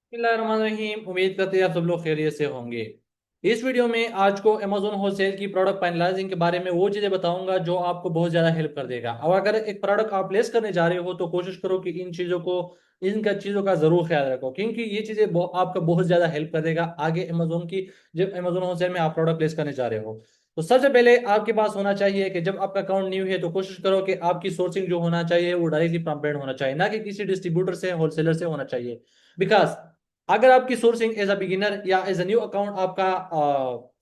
बिस्मिल्लाहिर्रहमानिर्रहीम। उम्मीद करते हैं आप सब लोग खैरियत से होंगे। इस वीडियो में आज को अमेजोन होलसेल की प्रोडक्ट फाइनलाइजिंग के बारे में वो चीज़ें बताऊंगा जो आपको बहुत ज़्यादा हेल्प कर देगा। और अगर एक प्रोडक्ट आप प्लेस करने जा रहे हो तो कोशिश करो कि इनका चीज़ों का ज़रूर ख्याल रखो, क्योंकि ये चीज़ें आपका बहुत ज़्यादा हेल्प कर देगा आगे अमेजोन की, जब अमेजोन होलसेल में आप प्रोडक्ट प्लेस करने जा रहे हो। तो सबसे पहले आपके पास होना चाहिए कि जब आपका अकाउंट न्यू है तो कोशिश करो कि आपकी सोर्सिंग जो होना चाहिए वो डायरेक्टली फ्रॉम ब्रांड होना चाहिए, ना कि किसी डिस्ट्रीब्यूटर से, होलसेलर से होना चाहिए। बिकॉज अगर आपकी सोर्सिंग एज अ बिगिनर या एज अ न्यू अकाउंट आपका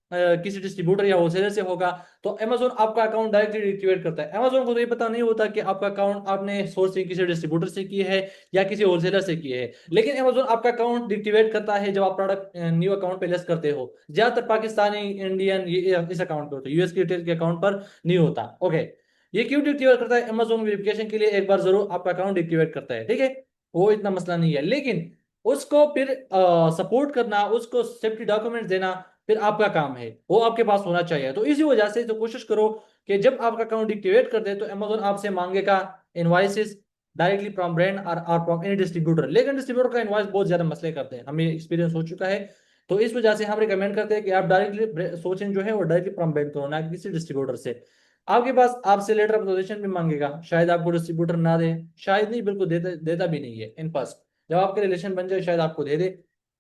किसी डिस्ट्रीब्यूटर या होलसेलर से होगा तो अमेजोन आपका अकाउंट डायरेक्टली डिएक्टिवेट करता है। अमेजोन को तो ये पता नहीं होता कि आपका अकाउंट आपने सोर्सिंग किसी डिस्ट्रीब्यूटर से की है या किसी होलसेलर से की है, लेकिन अमेजोन आपका अकाउंट डिएक्टिवेट करता है जब आप प्रोडक्ट न्यू अकाउंट पे लिस्ट करते हो। ज्यादातर पाकिस्तानी, इंडियन ये इस अकाउंट पे होता है, यूएस के रिटेल के अकाउंट पर नहीं होता। ओके, ये क्यों डिएक्टिवेट करता है? अमेजोन वेरिफिकेशन के लिए एक बार जरूर आपका अकाउंट डिएक्टिवेट करता है, ठीक है। वो इतना मसला नहीं है, लेकिन उसको फिर सपोर्ट करना, उसको सेफ्टी डॉक्यूमेंट्स देना फिर आपका काम है, वो आपके पास होना चाहिए। तो इसी वजह से तो कोशिश करो कि जब आपका अकाउंट एक्टिवेट कर दे तो अमेजोन आपसे मांगेगा इनवाइसेस डायरेक्टली फ्रॉम ब्रांड और फ्रॉम एनी डिस्ट्रीब्यूटर। लेकिन डिस्ट्रीब्यूटर का इनवाइस बहुत ज्यादा मसले करते हैं, हमें एक्सपीरियंस हो चुका है। तो इस वजह से हम रिकमेंड करते हैं कि आप डायरेक्टली सोचें जो है वो डायरेक्टली फ्रॉम ब्रांड करो, ना कि किसी डिस्ट्रीब्यूटर से। आपके पास आपसे लेटर ऑफ एसोसिएशन भी मांगेगा, शायद आपको डिस्ट्रीब्यूटर ना दे, शायद नहीं, बिल्कुल देता देता भी नहीं है इन पास। जब आपके रिलेशन बन जाए शायद आपको दे दे,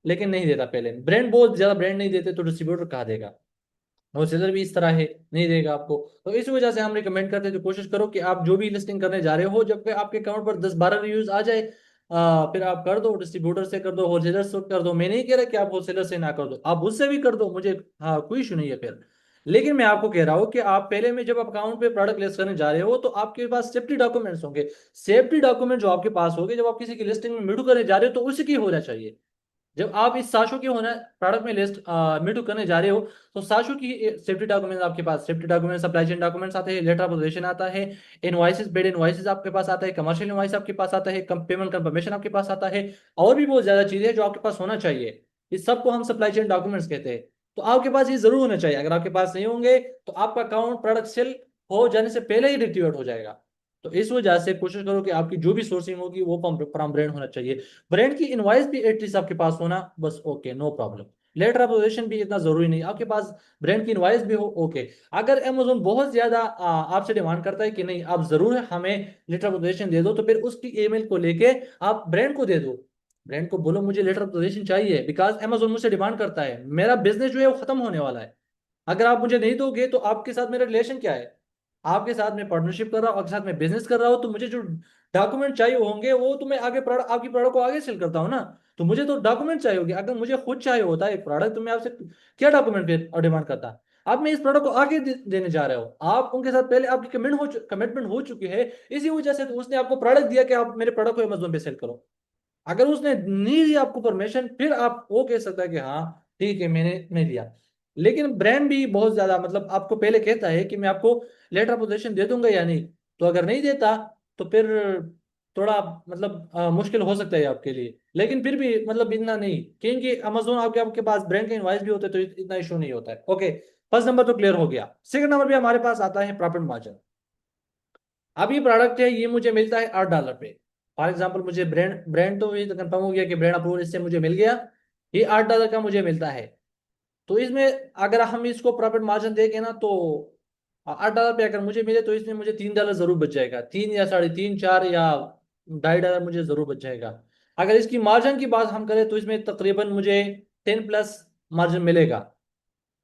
लेकिन नहीं देता पहले। ब्रांड बहुत ज्यादा ब्रांड नहीं देते तो डिस्ट्रीब्यूटर कहा देगा। होलसेलर भी इस तरह है, नहीं देगा आपको। तो इस वजह से हम रिकमेंड करते हैं तो कोशिश करो कि आप जो भी लिस्टिंग करने जा रहे हो, जब आपके अकाउंट पर 10-12 रिव्यूज आ जाए फिर आप कर दो, डिस्ट्रीब्यूटर से कर दो, होलसेलर से कर दो। मैं नहीं कह रहा कि आप होलसेलर से ना कर दो, आप उससे भी कर दो, मुझे हाँ कोई इशू नहीं है फिर। लेकिन मैं आपको कह रहा हूँ कि आप पहले में जब अकाउंट पे प्रोडक्ट लिस्ट करने जा रहे हो तो आपके पास सेफ्टी डॉक्यूमेंट्स होंगे। सेफ्टी डॉक्यूमेंट जो आपके पास होंगे जब आप किसी की लिस्टिंग में मिडू करने जा रहे हो तो उसी की होना चाहिए। जब आप इस साशो की होना प्रोडक्ट में लिस्ट मिटू करने जा रहे हो तो साशो की सेफ्टी डॉक्यूमेंट्स आपके पास, safety document, supply chain documents आते हैं, लेटर ऑफ पोजीशन आता है, इनवॉइसेस, पेड इनवॉइसेस आपके पास आता है, कमर्शियल इनवॉइस आपके पास आता है, पेमेंट कंफर्मेशन आपके पास आता है, और भी बहुत ज्यादा चीजें हैं जो आपके पास होना चाहिए। इस सबको हम सप्लाई चेन डॉक्यूमेंट्स कहते हैं। तो आपके पास ये जरूर होना चाहिए। अगर आपके पास नहीं होंगे तो आपका अकाउंट प्रोडक्ट सेल हो जाने से पहले ही डिक्टिवेट हो जाएगा। तो इस वजह से कोशिश करो कि आपकी जो भी सोर्सिंग होगी वो फ्रॉम ब्रांड होना चाहिए। ब्रांड की इनवॉइस भी एटलीस्ट आपके पास होना, बस okay, no problem. Letter of position भी इतना जरूरी नहीं, आपके पास ब्रांड की इनवॉइस भी हो, ओके। अगर अमेजोन बहुत ज्यादा आपसे डिमांड करता है कि नहीं आप जरूर हमें लेटर ऑफ पोजीशन दे दो, तो फिर उसकी ईमेल को लेके आप ब्रांड को दे दो। ब्रांड को बोलो मुझे लेटर ऑफ पोजीशन चाहिए, बिकॉज अमेजोन मुझसे डिमांड करता है, मेरा बिजनेस जो है वो खत्म होने वाला है। अगर आप मुझे नहीं दोगे तो आपके साथ मेरा रिलेशन क्या है? आपके साथ मैं पार्टनरशिप कर रहा हूँ, आपके साथ मैं बिजनेस कर रहा हूँ, तो मुझे जो डॉक्यूमेंट चाहिए होंगे वो तो मैं आगे प्रोडक्ट, आपकी प्रोडक्ट को आगे सेल करता हूँ ना। तो मुझे तो डॉक्यूमेंट चाहिए होगी। अगर मुझे खुद चाहिए होता है एक प्रोडक्ट तो मैं आपसे क्या डॉक्यूमेंट फिर डिमांड करता? आप मैं इस प्रोडक्ट को आगे देने जा रहे हो, आप उनके साथ पहले आपकी कमिटमेंट हो चुकी है। इसी वजह से तो उसने आपको प्रोडक्ट दिया कि आप मेरे प्रोडक्ट को अमेजोन पे सेल करो। अगर उसने नहीं दिया आपको परमिशन फिर आप वो कह सकता है कि हाँ ठीक है मैंने नहीं दिया। लेकिन ब्रांड भी बहुत ज्यादा मतलब आपको पहले कहता है कि मैं आपको लेटर पोजीशन दे दूंगा या नहीं। तो अगर नहीं देता तो फिर थोड़ा मतलब मुश्किल हो सकता है आपके लिए। लेकिन फिर भी मतलब इतना नहीं, क्योंकि अमेजोन आपके आपके पास ब्रांड का इनवाइस भी होता है तो इतना इशू नहीं होता है। ओके, फर्स्ट नंबर तो क्लियर हो गया। सेकंड नंबर पे हमारे पास आता है प्रॉफिट मार्जिन। अब ये प्रोडक्ट है, ये मुझे मिलता है $8 पे। फॉर एग्जाम्पल मुझे ब्रांड ब्रांड तो ये कंफर्म हो गया कि ब्रांड अप्रूवल इससे मुझे मिल गया, ये $8 का मुझे मिलता है। तो इसमें अगर हम इसको प्रॉफिट मार्जिन देखें ना तो $8 पे अगर मुझे मिले तो इसमें मुझे $3 जरूर बच जाएगा, 3 या 3.5 4 या $2.5 मुझे जरूर बच जाएगा। अगर इसकी मार्जिन की बात हम करें तो इसमें तकरीबन मुझे 10 प्लस मार्जिन मिलेगा।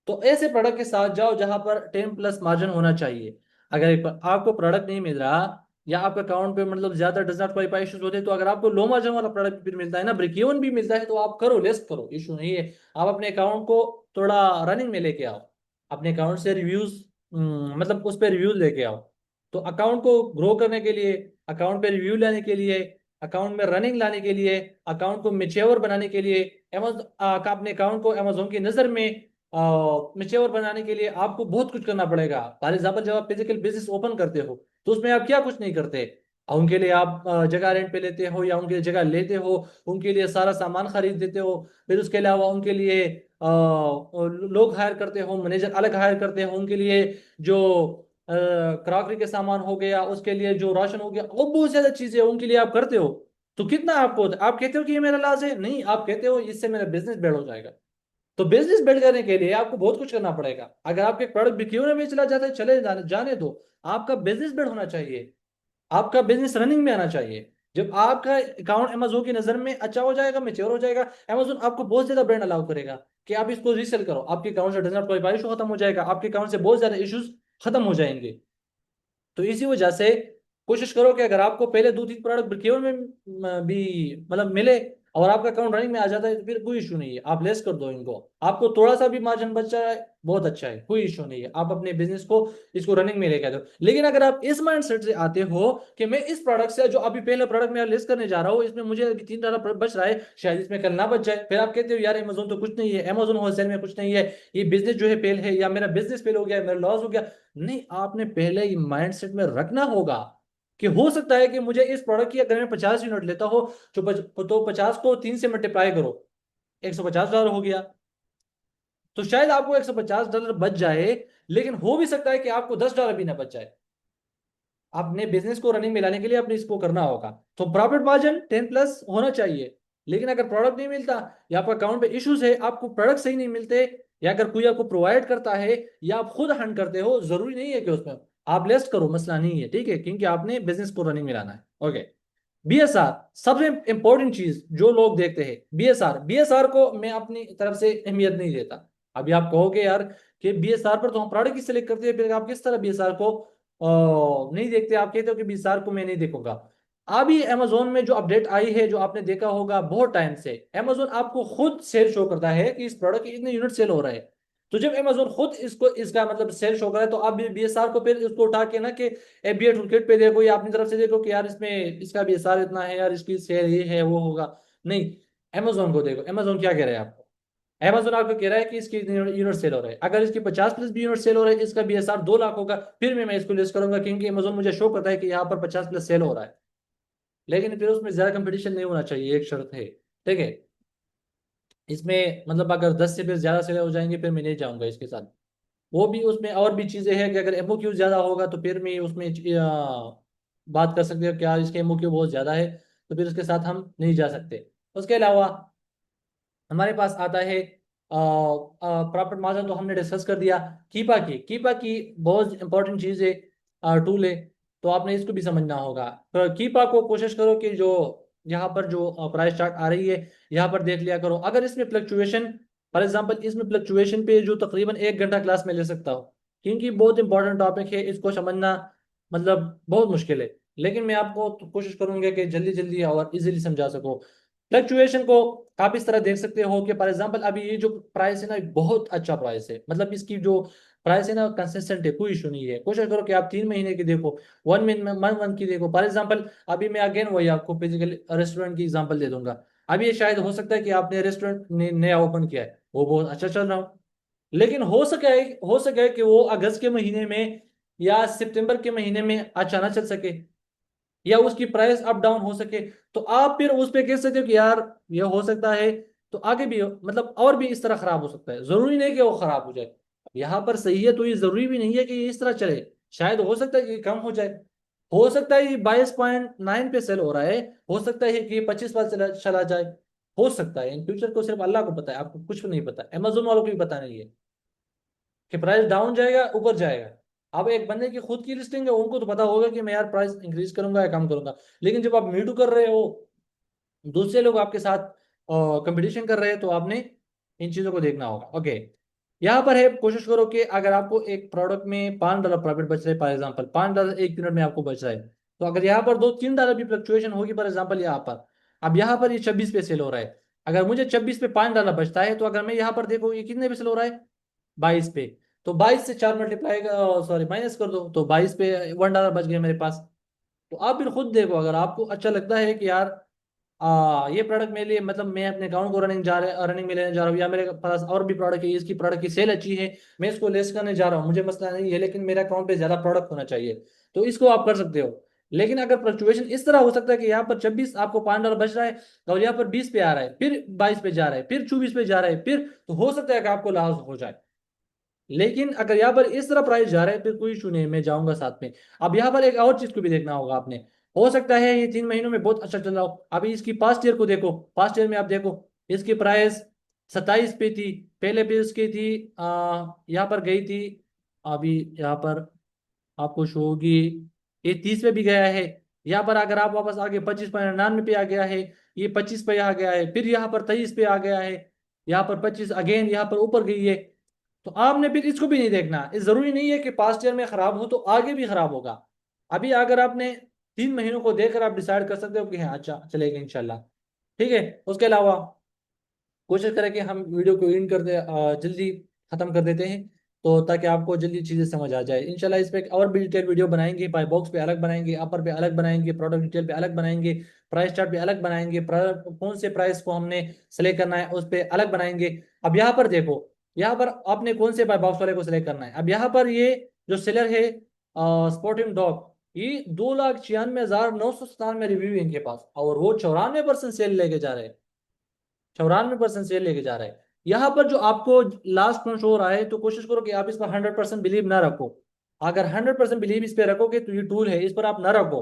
तो ऐसे प्रोडक्ट के साथ जाओ जहां पर 10 प्लस मार्जिन होना चाहिए। अगर आपको प्रोडक्ट नहीं मिल रहा या आपके अकाउंट पे मतलब ज्यादा डज नॉट क्वालिफाई इश्यूज होते हैं, तो अगर आपको लो मार्जिन वाला प्रोडक्ट फिर मिलता है ना, ब्रेक इवन भी मिलता है, तो आप करो, लेस करो, इशू नहीं है। आप अपने अकाउंट को थोड़ा रनिंग में लेके आओ, अपने अकाउंट से रिव्यूज मतलब उस पर रिव्यूज लेके आओ। तो अकाउंट को ग्रो करने के लिए, अकाउंट पे रिव्यू लाने के लिए, अकाउंट में रनिंग लाने के लिए, अकाउंट को मेच्योर बनाने के लिए, का अपने अकाउंट को अमेजोन की नज़र में मेच्योर बनाने के लिए आपको बहुत कुछ करना पड़ेगा। फॉर एग्जाम्पल जब आप फिजिकल बिजनेस ओपन करते हो तो उसमें आप क्या कुछ नहीं करते। उनके लिए आप जगह रेंट पे लेते हो या उनके लिए जगह लेते हो, उनके लिए सारा सामान खरीद देते हो, फिर उसके अलावा उनके लिए लोग हायर करते हो, मैनेजर अलग हायर करते हो उनके लिए, जो क्रॉकरी के सामान हो गया, उसके लिए जो राशन हो गया, और बहुत ज्यादा चीजें उनके लिए आप करते हो। तो कितना आपको आप कहते हो कि ये मेरा लॉस है, नहीं, आप कहते हो इससे मेरा बिजनेस बिल्ड हो जाएगा। तो बिजनेस बिल्ड करने के लिए आपको बहुत कुछ करना पड़ेगा। अगर आपके प्रोडक्ट बिक्री में चला जाता है, चले जाने दो, आपका बिजनेस बिल्ड होना चाहिए, आपका बिजनेस रनिंग में आना चाहिए। जब आपका अकाउंट अमेजोन की नजर में अच्छा हो जाएगा, मेच्योर हो जाएगा, अमेजोन आपको बहुत ज्यादा ब्रांड अलाउ करेगा कि आप इसको रीसेल करो, आपके अकाउंट से डजन क्वालिफाई इशू खत्म हो जाएगा, आपके अकाउंट से बहुत ज्यादा इश्यूज खत्म हो जाएंगे। तो इसी वजह से कोशिश करो कि अगर आपको पहले 2-3 प्रोडक्ट ब्रिक्योर में भी मतलब मिले और आपका अकाउंट रनिंग में आ जाता है, तो फिर कोई इशू नहीं है, आप लेस कर दो इनको। आपको थोड़ा सा भी मार्जिन बच जाए बहुत अच्छा है, कोई इशू नहीं है, आप अपने बिजनेस को इसको रनिंग में लेकर दो। लेकिन अगर आप इस माइंडसेट से आते हो कि मैं इस प्रोडक्ट से जो अभी पहले प्रोडक्ट में लेस करने जा रहा हूँ, इसमें मुझे अभी $3 बच रहा है, शायद इसमें कल ना बच जाए, फिर आप कहते हो यार अमेजोन तो कुछ नहीं है, अमेजोन होलसेल में कुछ नहीं है, ये बिजनेस जो है फेल है, या मेरा बिजनेस फेल हो गया, मेरा लॉस हो गया। नहीं, आपने पहले ही माइंडसेट में रखना होगा कि हो सकता है कि मुझे इस प्रोडक्ट की अगर मैं 50 यूनिट लेता हो, तो 50 को 3 से मल्टीप्लाई करो, $150 हो गया। तो शायद आपको $150 बच जाए, लेकिन हो भी सकता है कि आपको $10 भी ना बच जाए। अपने बिजनेस को रनिंग में लाने के लिए अपने इसको करना होगा। तो प्रॉफिट मार्जिन 10+ होना चाहिए। लेकिन अगर प्रोडक्ट नहीं मिलता, या आपका अकाउंट पे इश्यूज है, आपको प्रोडक्ट सही नहीं मिलते, या अगर कोई आपको प्रोवाइड करता है, या आप खुद हंड करते हो, जरूरी नहीं है कि उसमें आप लिस्ट करो, मसला नहीं है, ठीक है, क्योंकि आपने बिजनेस को रनिंग में लाना है। ओके। बीएसआर सबसे इंपॉर्टेंट चीज जो लोग देखते हैं, बीएसआर, बीएसआर को मैं अपनी तरफ से अहमियत नहीं देता। अभी आप कहोगे यार कि बीएसआर पर तो हम प्रोडक्ट ही सिलेक्ट करते हैं, फिर आप किस तरह बीएसआर को नहीं देखते, आप कहते हो कि बीएसआर को मैं नहीं देखूंगा। अभी अमेजोन में जो अपडेट आई है, जो आपने देखा होगा बहुत टाइम से, अमेजोन आपको खुद सेल शो करता है कि इस प्रोडक्ट के इतने यूनिट सेल हो रहे हैं। तो जब अमेजोन खुद इसको इसका मतलब सेल शो कर रहा है, तो आप भी बीएसआर को फिर इसको उठा के ना कि एफबीए टूलकिट पे देखो या अपनी तरफ से देखो कि यार इसमें इसका बीएसआर इतना है, यार इसकी सेल ये है वो होगा। नहीं, अमेजोन को देखो, अमेजोन क्या कह रहा है आपको। अमेजोन आपको कह रहा है कि इसकी यूनिट सेल हो रहा है, अगर इसकी 50+ भी यूनिट सेल हो रहा है, इसका बीएसआर 2 लाख होगा, फिर मैं इसको लिस्ट करूंगा, क्योंकि अमेजोन मुझे शो करता है कि यहाँ पर 50+ सेल हो रहा है। लेकिन फिर उसमें ज्यादा कंपटीशन नहीं होना चाहिए, एक शर्त है, ठीक है। इसमें मतलब अगर 10 से फिर ज्यादा सेल हो जाएंगे, फिर मैं नहीं जाऊंगा इसके साथ। वो भी उसमें और भी चीजें हैं कि अगर एमओक्यू ज्यादा होगा, तो फिर मैं उसमें बात कर सकते हो क्या इसके एमओक्यू बहुत ज्यादा है, तो फिर उसके साथ हम नहीं जा सकते। उसके अलावा हमारे पास आता है प्रॉफिट मार्जिन, तो हमने डिस्कस कर दिया। कीपा की बहुत इंपॉर्टेंट चीज है, टूल है, तो आपने इसको भी समझना होगा। तो कीपा को कोशिश करो कि जो यहाँ पर जो प्राइस चार्ट आ रही है, यहाँ पर देख लिया करो। अगर इसमें फ्लक्चुएशन, फॉर एग्जांपल इसमें फ्लक्चुएशन पे जो तकरीबन 1 घंटा क्लास में ले सकता हूँ, क्योंकि बहुत इंपॉर्टेंट टॉपिक है, इसको समझना मतलब बहुत मुश्किल है। लेकिन मैं आपको तो कोशिश करूंगा कि जल्दी जल्दी और इजीली समझा सकूं। फ्लक्चुएशन को आप इस तरह देख सकते हो कि फॉर एग्जांपल अभी ये जो प्राइस है ना, बहुत अच्छा प्राइस है, मतलब इसकी जो प्राइस है ना कंसिस्टेंट है, कोई इशू नहीं है। कोशिश करो कि आप 3 महीने की देखो, 1 मंथ की देखो। फॉर एग्जांपल अभी मैं अगेन वही आपको फिजिकल रेस्टोरेंट की एग्जांपल दे दूंगा। अभी ये शायद हो सकता है कि आपने रेस्टोरेंट नया ओपन किया है, वो बहुत अच्छा चल रहा हो, लेकिन हो सके कि वो अगस्त के महीने में या सितंबर के महीने में अच्छा ना चल सके, या उसकी प्राइस अप डाउन हो सके। तो आप फिर उस पे कह सकते हो कि यार ये हो सकता है, तो आगे भी मतलब और भी इस तरह खराब हो सकता है, जरूरी नहीं कि वो खराब हो जाए। यहाँ पर सही है, तो ये जरूरी भी नहीं है कि ये इस तरह चले, शायद हो सकता है कि कम हो जाए, हो सकता है ये 22.9 पे सेल हो रहा है, हो सकता है कि 25 पर चला जाए, हो सकता है। इन फ्यूचर को सिर्फ अल्लाह को पता है, आपको कुछ भी नहीं पता, अमेजोन वालों को भी पता नहीं है कि प्राइस डाउन जाएगा ऊपर जाएगा। अब एक बंदे की खुद की लिस्टिंग है, उनको तो पता होगा कि मैं यार प्राइस इंक्रीज करूंगा या कम करूंगा। लेकिन जब आप मीटू कर रहे हो, दूसरे लोग आपके साथ कंपटीशन कर रहे हैं, तो आपने इन चीजों को देखना होगा। ओके। यहाँ पर है, कोशिश करो कि अगर आपको एक प्रोडक्ट में $5 प्रॉफिट बच रहे, फॉर एग्जाम्पल $5 एक यूनिट में आपको बच रहा है, तो अगर यहाँ पर $2-3 भी फ्लक्चुएशन होगी, फॉर एग्जाम्पल यहाँ पर, अब यहाँ पर ये 26 पे सेल हो रहा है, अगर मुझे 26 पे $5 बचता है, तो अगर मैं यहाँ पर देखो ये कितने पे सेल हो रहा है, 22 पे, तो 22 से 4 मल्टीप्लाई, सॉरी माइनस कर दो, तो 22 पे $1 बच गया मेरे पास। तो आप फिर खुद देखो, अगर आपको अच्छा लगता है कि यार ये प्रोडक्ट मेरे लिए मतलब मैं अपने अकाउंट को रनिंग में लेने जा रहा हूँ, या मेरे पास और भी प्रोडक्ट है, इसकी प्रोडक्ट की सेल अच्छी है, मैं इसको लेस करने जा रहा हूँ, मुझे मसला नहीं है, लेकिन मेरे अकाउंट पे ज्यादा प्रोडक्ट होना चाहिए, तो इसको आप कर सकते हो। लेकिन अगर फ्लक्चुएशन इस तरह हो सकता है कि यहाँ पर 26 आपको $5 बच रहा है, और यहाँ पर 20 पे आ रहा है, फिर 22 पे जा रहा है, फिर 24 पे जा रहा है, फिर तो हो सकता है कि आपको लॉस हो जाए। लेकिन अगर यहाँ पर इस तरह प्राइस जा रहा है, फिर कोई इशू नहीं है, मैं जाऊंगा साथ में। अब यहाँ पर एक और चीज को भी देखना होगा आपने, हो सकता है ये 3 महीनों में बहुत अच्छा चल रहा हो। अभी इसकी पास्ट ईयर को देखो, पास्ट ईयर में आप देखो इसकी प्राइस 27 पे थी, पहले भी उसकी थी यहाँ पर गई थी, अभी यहाँ पर आपको शो होगी, ये 30 पे भी गया है। यहाँ पर अगर आप वापस आगे 25.99 पे आ गया है, ये 25 पे आ गया है, फिर यहाँ पर 23 पे आ गया है, यहाँ पर 25 अगेन यहाँ पर ऊपर गई है। तो आपने फिर इसको भी नहीं देखना, इस जरूरी नहीं है कि पास्ट ईयर में खराब हो तो आगे भी खराब होगा। अभी अगर आपने 3 महीनों को देखकर आप डिसाइड कर सकते हो कि हाँ अच्छा चलेगा इंशाल्लाह। ठीक है, उसके अलावा कोशिश करें कि हम वीडियो को इन कर दे, जल्दी खत्म कर देते हैं, तो ताकि आपको जल्दी चीज़ें समझ आ जाए। इंशाल्लाह इस पे और भी डिटेल वीडियो बनाएंगे, बाय बॉक्स पे अलग बनाएंगे, अपर पे अलग बनाएंगे, प्रोडक्ट डिटेल पे अलग बनाएंगे, प्राइस चार्ट पे अलग बनाएंगे, कौन से प्राइस को हमने सेलेक्ट करना है उस पर अलग बनाएंगे। अब यहाँ पर देखो, यहाँ पर आपने कौन से बाय बॉक्स वाले को सिलेक्ट करना है। अब यहाँ पर ये जो सेलर है स्पोर्टिंग डॉग, ये 2,96,997 रिव्यू है इनके पास, और वो 94% सेल लेके जा रहे हैं, 94% सेल लेके जा रहा है। यहाँ पर जो आपको लास्ट में शो हो रहा है, तो कोशिश करो कि आप इस पर 100% बिलीव ना रखो। अगर 100% बिलीव इस पे रखोगे तो ये टूल है, इस पर आप ना रखो।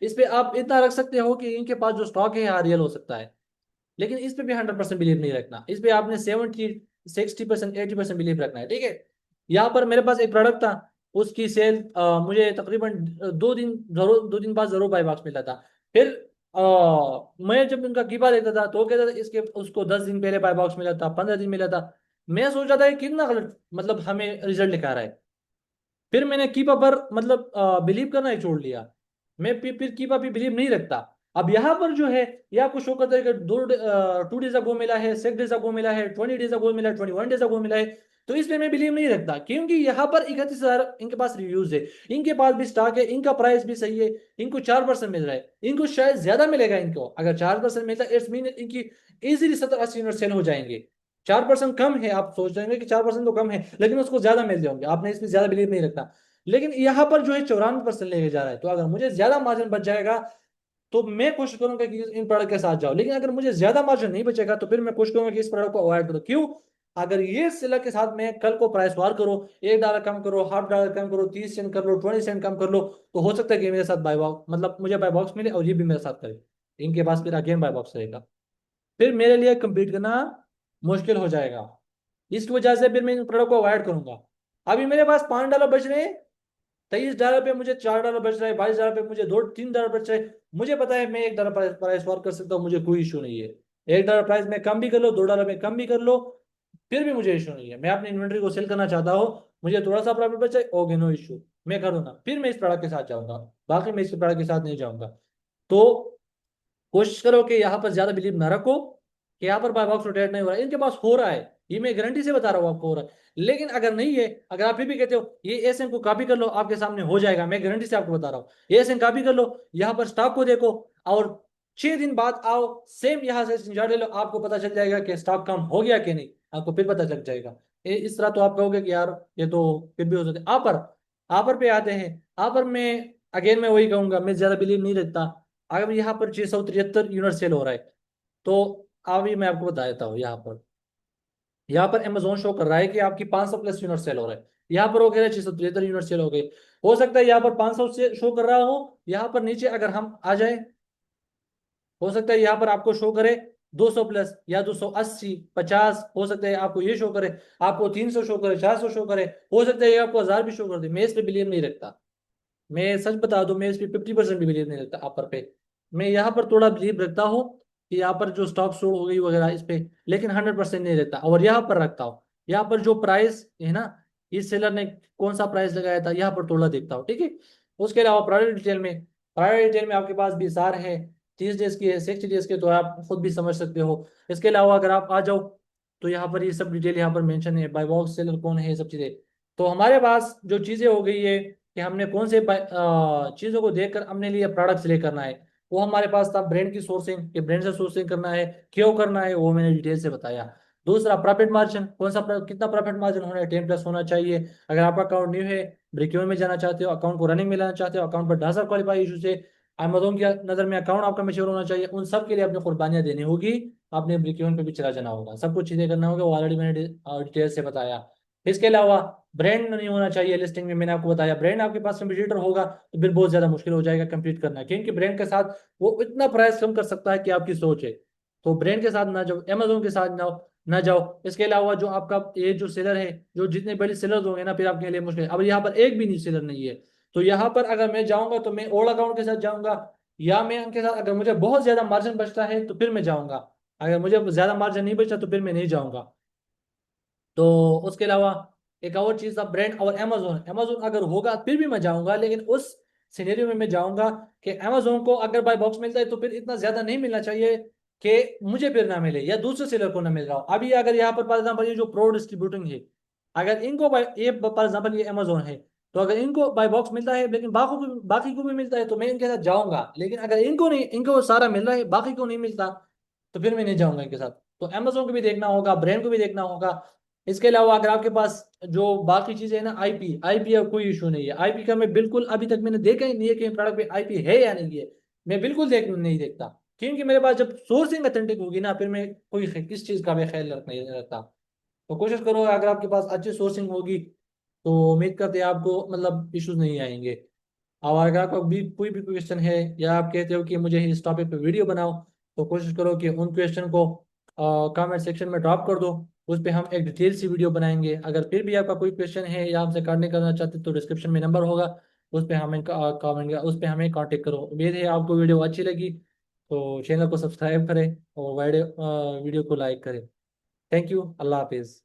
इस पे आप इतना रख सकते हो कि इनके पास जो स्टॉक है रियल हो सकता है, लेकिन इस पे भी 100% बिलीव नहीं रखना। इस पे आपने 70, 60%, 80% बिलीव रखना है। ठीक है, यहाँ पर मेरे पास एक प्रोडक्ट था, उसकी सेल मुझे तकरीबन 2 दिन जरूर, 2 दिन बाद जरूर बाई बॉक्स मिला था। फिर आ, मैं जब उनका कीपा देखता था तो वो कहता था इसके उसको 10 दिन पहले बाई बॉक्स मिला था, 15 दिन मिला था। मैं सोच रहा था ये कितना गलत, मतलब हमें रिजल्ट दिखा रहा है। फिर मैंने कीपा पर मतलब बिलीव करना ही छोड़ लिया। मैं फिर कीपा भी बिलीव नहीं रखता। अब यहाँ पर जो है, ये आपको शो करता है कि 2 डेज अगो मिला है, 6 डेज अगो मिला है, 20 डेज अगो मिला है, 21 डेज अगो मिला है। तो इसलिए मैं बिलीव नहीं रखता, क्योंकि यहाँ पर 31,000 इनके पास रिव्यूज है, इनके पास भी स्टॉक है, इनका प्राइस भी सही है, इनको 4% मिल रहा है, इनको शायद ज्यादा मिलेगा। इनको अगर 4% मिलता है इट्स मीन इनकी इजीली 70-80 यूनिट सेल हो जाएंगे। 4% कम है, आप सोच रहे हैं कि 4% तो कम है, लेकिन उसको ज्यादा मिल जाएंगे, आपने इसमें ज्यादा बिलीव नहीं रखता। लेकिन यहाँ पर जो है 94% लेके जा रहा है, तो अगर मुझे ज्यादा मार्जिन बच जाएगा तो मैं कोशिश करूंगा कि इन प्रोडक्ट के साथ जाओ। लेकिन अगर मुझे ज्यादा मार्जिन नहीं बचेगा तो फिर मैं कोशिश करूंगा कि इस प्रोडक्ट को अवॉइड करो। क्यों? अगर ये सेलर के साथ मैं कल को प्राइस वार करो, $1 कम करो, $0.5 कम करो, 30 सेंट कर लो, 20 सेंट कम कर लो, तो हो सकता है कि मेरे साथ बाय बॉक्स, मतलब मुझे बाय बॉक्स मिले और ये भी मेरे साथ करे, इनके पास फिर अगेन बाय बॉक्स रहेगा, फिर मेरे लिए compete करना मुश्किल हो जाएगा। इस वजह से फिर मैं इन प्रोडक्ट को अवॉइड करूंगा। अभी मेरे पास $5 बच रहे हैं, $23 पे मुझे $4 बच रहा है, $22 पे मुझे 2-3 डॉलर बच रहे हैं। मुझे पता है मैं $1 प्राइस वॉर कर सकता हूँ, मुझे कोई इशू नहीं है। $1 प्राइस में कम भी कर लो, $2 में कम भी कर लो, फिर भी मुझे इशू नहीं है। मैं अपनी इन्वेंट्री को सेल करना चाहता हूँ, मुझे थोड़ा सा प्रॉफिट बचे, ओके नो इशू, मैं करूँगा, फिर मैं इस प्रोडक्ट के साथ जाऊंगा, बाकी मैं इस प्रोडक्ट के साथ नहीं जाऊंगा। तो कोशिश करो कि यहाँ पर ज्यादा बिलीव ना रखो कि यहाँ पर बाय बॉक्स रोटेट नहीं हो रहा है। इनके पास हो रहा है, ये मैं गारंटी से बता रहा हूँ आपको हो रहा है। लेकिन अगर नहीं है, अगर आप फिर भी कहते हो ये एसएन को कॉपी कर लो, आपके सामने हो जाएगा, मैं गारंटी से आपको बता रहा हूँ, ये एसएन कॉपी कर लो, यहाँ पर स्टॉक को देखो, और 6 दिन बाद आओ, सेम यहाँ से स्क्रीनशॉट ले लो, आपको पता चल जाएगा कि स्टॉक कम हो गया कि नहीं, आपको फिर पता चल जाएगा। इस तरह तो आप कहोगे कि यार ये तो फिर भी हो सकता है। आपर, आपर पे आते हैं। आपर में अगेन मैं वही कहूंगा, मैं ज्यादा बिलीव नहीं रखता। अगर यहाँ पर 673 यूनिट सेल हो रहा है, तो अभी मैं आपको बता देता हूँ। यहाँ पर अमेजोन शो कर रहा है कि आपकी 500 प्लस यूनिट सेल हो रहा है, यहाँ पर वो कह रहे हैं 673 यूनिट सेल हो गए। हो सकता है यहाँ पर 500 से शो कर रहा हो, यहाँ पर नीचे अगर हम आ जाए, हो सकता है यहाँ पर आपको शो करे 200 प्लस या 280, 50, हो सकता है आपको ये शो करे, आपको 300 शो करे, 400 शो करे, हो सकता है ये आपको 1000 भी शो कर दे। मैं इस पे बिलीव नहीं रखता, मैं सच बता दूं, मैं इस पे 50% भी बिलीव नहीं रखता अपर पे। मैं यहाँ पर थोड़ा बिलीव रखता हूँ कि यहाँ पर जो स्टॉक शो हो गई वगैरह इस पे, लेकिन 100% नहीं रखता। और यहाँ पर रखता हूँ, यहाँ पर जो प्राइस है ना, इस सेलर ने कौन सा प्राइस लगाया था, यहाँ पर थोड़ा देखता हूँ। ठीक है, उसके अलावा प्राइवेट डिटेल में आपके पास भी सार है, 30 डेज की है, 60 डेज के, तो आप खुद भी समझ सकते हो। इसके अलावा अगर आप आ जाओ तो यहाँ पर ये सब डिटेल यहाँ पर मेंशन है, बाय बॉक्स सेलर कौन है, ये सब चीज़ें। तो हमारे पास जो चीज़ें हो गई है कि हमने कौन से चीज़ों को देखकर अपने लिए प्रोडक्ट सिलेक्ट करना है, वो हमारे पास था। ब्रांड की सोर्सिंग, कि ब्रांड से सोर्सिंग करना है, क्यों करना है, वो मैंने डिटेल से बताया। दूसरा प्रॉफिट मार्जिन, कितना प्रॉफिट मार्जिन होना है, 10+ होना चाहिए। अगर आपका अकाउंट न्यू है, ब्रिक्योन में जाना चाहते हो, अकाउंट को रनिंग में लाना चाहते हो, अकाउंट पर 10,000 क्वालिफाई इशू से अमेजोन की नज़र में अकाउंट आपका मेच्योर होना चाहिए, उन सब के लिए अपनी कुर्बानियां देनी होगी। आपने ब्रिक्योन पे भी चला जाना होगा, सब कुछ चीज़ें करना होगा, वो ऑलरेडी मैंने डिटेल से बताया। इसके अलावा ब्रांड नहीं होना चाहिए लिस्टिंग में। मैंने आपको बताया ब्रांड आपके पास कंपटीटर होगा तो फिर बहुत ज्यादा मुश्किल हो जाएगा कंपीट करना, क्योंकि ब्रांड के साथ वो इतना प्राइस कम कर सकता है कि आपकी सोच है। तो ब्रांड के साथ ना जाओ, अमेजोन के साथ ना जाओ। इसके अलावा जो आपका ये जो सेलर है, जो जितने बड़े सेलर होंगे ना, फिर आपके लिए मुश्किल है। अब यहाँ पर एक भी नहीं सेलर नहीं है, तो यहाँ पर अगर मैं जाऊंगा तो मैं ओल्ड अकाउंट के साथ जाऊंगा, या मैं उनके साथ अगर मुझे बहुत ज्यादा मार्जिन बचता है तो फिर मैं जाऊंगा। अगर मुझे ज्यादा मार्जिन नहीं बचता तो फिर मैं नहीं जाऊंगा। तो उसके अलावा एक और चीज था ब्रांड और अमेजोन। अमेजोन अगर होगा फिर भी मैं जाऊंगा, लेकिन उस सिनेरियो में मैं जाऊंगा कि अमेजोन को अगर बाय बॉक्स मिलता है तो फिर इतना ज्यादा नहीं मिलना चाहिए कि मुझे फिर ना मिले या दूसरे सेलर को ना मिल रहा हो। अभी अगर यहाँ पर फॉर एग्जाम्पल ये जो प्रो डिस्ट्रीब्यूटिंग है, अगर इनको बाय ये फॉर एग्जाम्पल ये अमेजोन है, तो अगर इनको बाय बॉक्स मिलता है लेकिन बाकी को भी मिलता है तो मैं इनके साथ जाऊंगा। लेकिन अगर इनको नहीं, इनको सारा मिल रहा है बाकी को नहीं मिलता, तो फिर मैं नहीं जाऊंगा इनके साथ। तो अमेजोन को भी देखना होगा, ब्रांड को भी देखना होगा। इसके अलावा अगर आपके पास जो बाकी चीजें है ना, आईपी आईपी का कोई इशू नहीं है। आईपी का मैं बिल्कुल अभी तक मैंने देखा ही नहीं है कि प्रोडक्ट पे आईपी है या नहीं है। मैं बिल्कुल नहीं देखता, क्योंकि मेरे पास जब सोर्सिंग अथेंटिक होगी ना, फिर मैं कोई किस चीज का भी ख्याल नहीं रखता। तो कोशिश करो अगर आपके पास अच्छी सोर्सिंग होगी तो उम्मीद करते हैं आपको मतलब इश्यूज नहीं आएंगे। और अगर आपका भी कोई भी क्वेश्चन है, या आप कहते हो कि मुझे इस टॉपिक पे वीडियो बनाओ, तो कोशिश करो कि उन क्वेश्चन को कमेंट सेक्शन में ड्रॉप कर दो। उस पे हम एक डिटेल सी वीडियो बनाएंगे। अगर फिर भी आपका कोई क्वेश्चन है या हमसे करने करना चाहते तो डिस्क्रिप्शन में नंबर होगा, उस पे हमें कमेंट उस पे हमें कांटेक्ट करो। उम्मीद है आपको वीडियो अच्छी लगी, तो चैनल को सब्सक्राइब करें और वीडियो को लाइक करें। थैंक यू, अल्लाह हाफिज़।